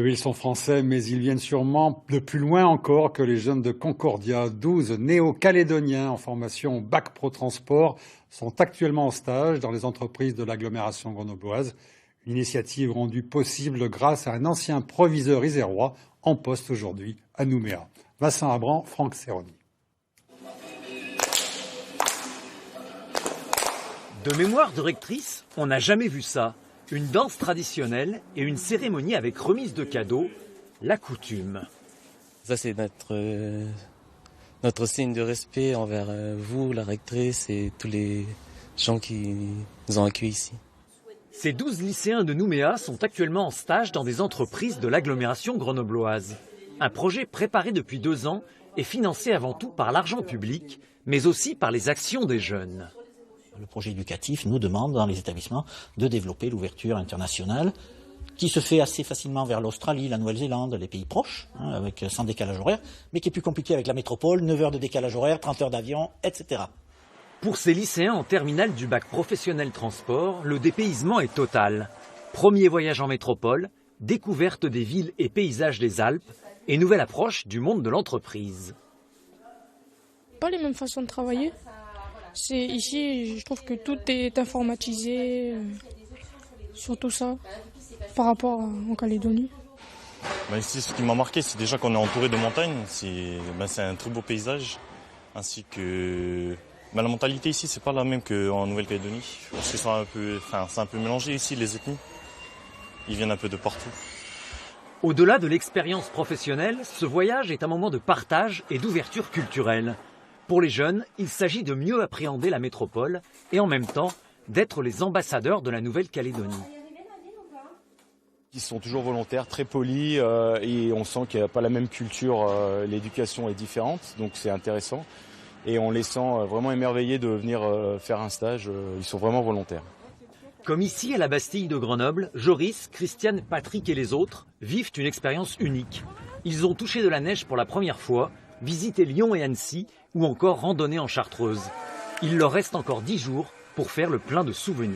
Oui, ils sont français, mais ils viennent sûrement de plus loin encore que les jeunes de Concordia. 12 néo-calédoniens en formation au Bac Pro Transport sont actuellement en stage dans les entreprises de l'agglomération grenobloise. Une initiative rendue possible grâce à un ancien proviseur isérois en poste aujourd'hui à Nouméa. Vincent Abran, Franck Serroni. De mémoire de rectrice, on n'a jamais vu ça. Une danse traditionnelle et une cérémonie avec remise de cadeaux, la coutume. Ça, c'est notre signe de respect envers vous, la rectrice, et tous les gens qui nous ont accueillis ici. Ces 12 lycéens de Nouméa sont actuellement en stage dans des entreprises de l'agglomération grenobloise. Un projet préparé depuis 2 ans et financé avant tout par l'argent public, mais aussi par les actions des jeunes. Le projet éducatif nous demande dans les établissements de développer l'ouverture internationale qui se fait assez facilement vers l'Australie, la Nouvelle-Zélande, les pays proches, avec sans décalage horaire, mais qui est plus compliqué avec la métropole, 9 heures de décalage horaire, 30 heures d'avion, etc. Pour ces lycéens en terminale du bac professionnel transport, le dépaysement est total. Premier voyage en métropole, découverte des villes et paysages des Alpes et nouvelle approche du monde de l'entreprise. Pas les mêmes façons de travailler. Ici, je trouve que tout est informatisé, surtout ça, par rapport en Calédonie. Ici, ce qui m'a marqué, c'est déjà qu'on est entouré de montagnes. C'est un très beau paysage, ainsi que la mentalité ici, c'est pas la même qu'en Nouvelle-Calédonie. Parce que c'est un peu mélangé ici, les ethnies. Ils viennent un peu de partout. Au-delà de l'expérience professionnelle, ce voyage est un moment de partage et d'ouverture culturelle. Pour les jeunes, il s'agit de mieux appréhender la métropole et en même temps d'être les ambassadeurs de la Nouvelle-Calédonie. Ils sont toujours volontaires, très polis et on sent qu'il n'y a pas la même culture, l'éducation est différente, donc c'est intéressant. Et on les sent vraiment émerveillés de venir faire un stage, ils sont vraiment volontaires. Comme ici à la Bastille de Grenoble, Joris, Christiane, Patrick et les autres vivent une expérience unique. Ils ont touché de la neige pour la première fois, visité Lyon et Annecy ou encore randonné en Chartreuse. Il leur reste encore 10 jours pour faire le plein de souvenirs.